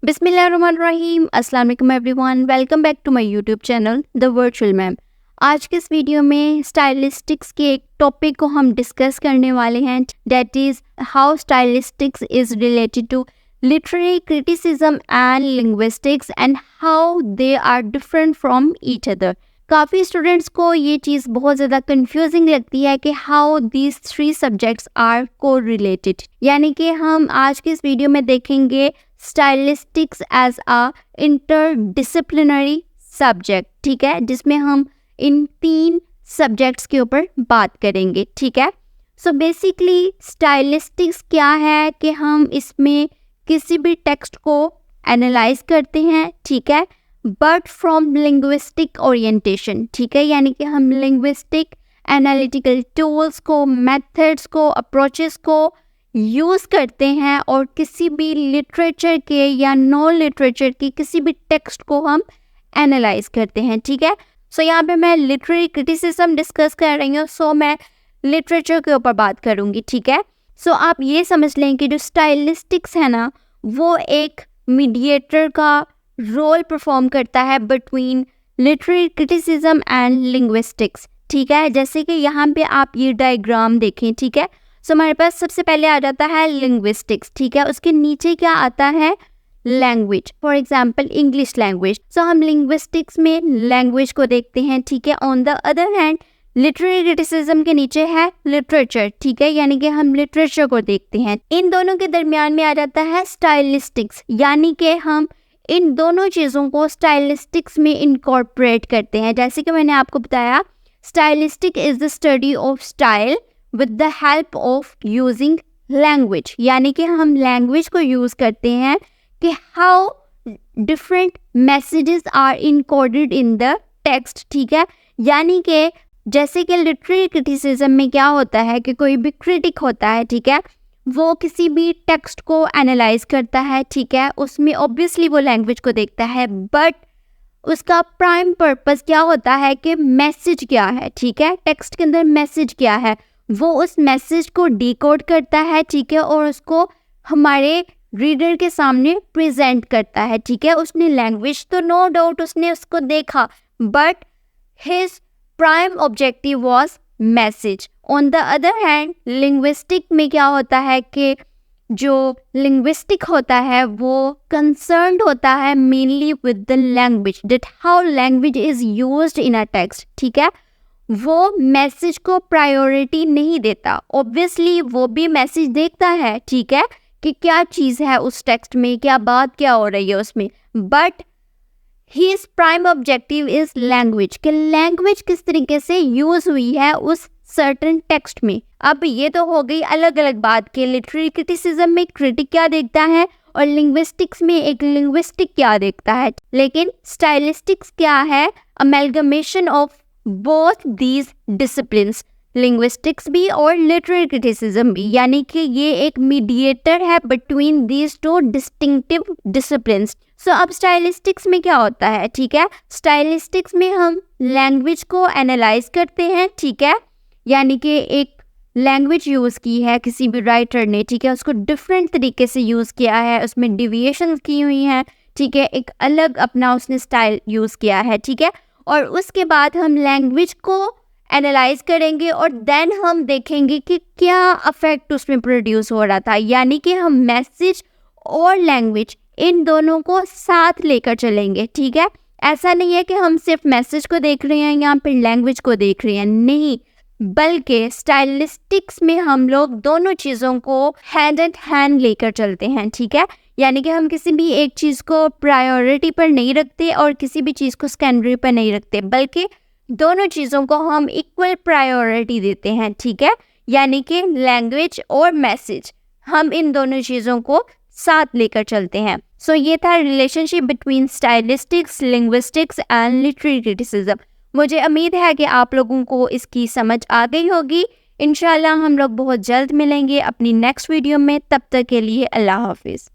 बिस्मिल्लाहिर्रहमानिर्रहीम। अस्सलाम वालेकुम everyone, welcome back to my YouTube channel the virtual ma'am. आज के इस वीडियो में स्टाइलिस्टिक्स के एक टॉपिक को हम डिस्कस करने वाले हैं, that is how stylistics is related to literary criticism and linguistics and how they are different from each other. काफ़ी स्टूडेंट्स को ये चीज़ बहुत ज़्यादा कंफ्यूजिंग लगती है कि how these three subjects are correlated, यानी कि हम आज के इस वीडियो में देखेंगे stylistics as a interdisciplinary subject, ठीक है, जिसमें हम इन तीन सब्जेक्ट्स के ऊपर बात करेंगे, ठीक है। सो बेसिकली स्टाइलिस्टिक्स क्या है कि हम इसमें किसी भी टेक्स्ट को एनालाइज करते हैं, ठीक है, बट फ्रॉम लिंग्विस्टिक ओरिएंटेशन, ठीक है, यानी कि हम लिंग्विस्टिक एनालिटिकल टूल्स को, मेथड्स को, अप्रोचेस को यूज़ करते हैं और किसी भी लिटरेचर के या नॉन लिटरेचर की किसी भी टेक्स्ट को हम एनालाइज करते हैं, ठीक है। सो यहाँ पे मैं लिटरेरी क्रिटिसिज्म डिस्कस कर रही हूँ, सो मैं लिटरेचर के ऊपर बात करूँगी, ठीक है। सो आप ये समझ लें कि जो स्टाइलिस्टिक्स है ना, वो एक मीडिएटर का रोल परफॉर्म करता है between literary criticism and linguistics, ठीक है। जैसे कि यहाँ पे आप ये डायग्राम देखें, ठीक है। सो हमारे पास सबसे पहले आ जाता है लिंग्विस्टिक्स, ठीक है, उसके नीचे क्या आता है, language, for example English language. So हम लिंग्विस्टिक्स में लैंग्वेज को देखते हैं, ठीक है। On the other hand literary criticism के नीचे है लिटरेचर, ठीक है, यानी कि हम लिटरेचर को देखते हैं। इन दोनों के दरमियान में आ जाता है स्टाइलिस्टिक्स, यानी कि हम इन दोनों चीज़ों को स्टाइलिस्टिक्स में इनकॉर्पोरेट करते हैं। जैसे कि मैंने आपको बताया, stylistic is the study of style with the help of using language, यानी कि हम लैंग्वेज को यूज़ करते हैं कि how different messages are encoded in the text, ठीक है। यानी कि जैसे कि लिटरेरी क्रिटिसिज्म में क्या होता है कि कोई भी क्रिटिक होता है, ठीक है, वो किसी भी टेक्स्ट को एनालाइज करता है, ठीक है, उसमें ऑब्वियसली वो लैंग्वेज को देखता है, बट उसका प्राइम पर्पस क्या होता है कि मैसेज क्या है, ठीक है, टेक्स्ट के अंदर मैसेज क्या है, वो उस मैसेज को डिकोड करता है, ठीक है, और उसको हमारे रीडर के सामने प्रेजेंट करता है, ठीक है। उसने लैंग्वेज तो नो डाउट उसने उसको देखा, but his prime objective was message. On the other hand linguistic में क्या होता है कि जो लिंग्विस्टिक होता है वो कंसर्न्ड होता है mainly with the language, that how language is used in a text, ठीक है। वो मैसेज को प्रायोरिटी नहीं देता, ऑब्वियसली वो भी मैसेज देखता है, ठीक है, कि क्या चीज़ है उस टेक्स्ट में, क्या बात क्या हो रही है उसमें, but his prime objective is language, कि लैंग्वेज किस तरीके से यूज़ हुई है उस सर्टेन टेक्स्ट में। अब ये तो हो गई अलग अलग बात कि लिटरेरी क्रिटिसिज्म में क्रिटिक क्या देखता है और लिंग्विस्टिक्स में एक लिंग्विस्टिक क्या देखता है, लेकिन स्टाइलिस्टिक्स क्या है, amalgamation of both these disciplines, linguistics भी और लिटरेरी क्रिटिसिज्म भी, यानी कि ये एक मीडिएटर है between these two distinctive disciplines. So अब स्टाइलिस्टिक्स में क्या होता है, ठीक है, स्टाइलिस्टिक्स में हम लैंग्वेज को एनालाइज करते हैं, ठीक है, यानी कि एक लैंग्वेज यूज़ की है किसी भी राइटर ने, ठीक है, उसको डिफरेंट तरीके से यूज़ किया है, उसमें डिविएशन की हुई हैं, ठीक है, एक अलग अपना उसने स्टाइल यूज़ किया है, ठीक है, और उसके बाद हम लैंग्वेज को एनालाइज करेंगे और देन हम देखेंगे कि क्या अफेक्ट उसमें प्रोड्यूस हो रहा था, यानी कि हम मैसेज और लैंग्वेज इन दोनों को साथ लेकर चलेंगे, ठीक है। ऐसा नहीं है कि हम सिर्फ मैसेज को देख रहे हैं या फिर लैंग्वेज को देख रहे हैं, नहीं, बल्कि स्टाइलिस्टिक्स में हम लोग दोनों चीज़ों को हैंड एंड हैंड लेकर चलते हैं, ठीक है, यानी कि हम किसी भी एक चीज़ को प्रायोरिटी पर नहीं रखते और किसी भी चीज़ को सेकेंडरी पर नहीं रखते, बल्कि दोनों चीज़ों को हम इक्वल प्रायोरिटी देते हैं, ठीक है, यानी कि लैंग्वेज और मैसेज, हम इन दोनों चीज़ों को साथ लेकर चलते हैं। सो ये था relationship between stylistics, linguistics and literary criticism. मुझे उम्मीद है कि आप लोगों को इसकी समझ आ गई होगी। इंशाल्लाह हम लोग बहुत जल्द मिलेंगे अपनी नेक्स्ट वीडियो में, तब तक के लिए अल्लाह हाफिज़।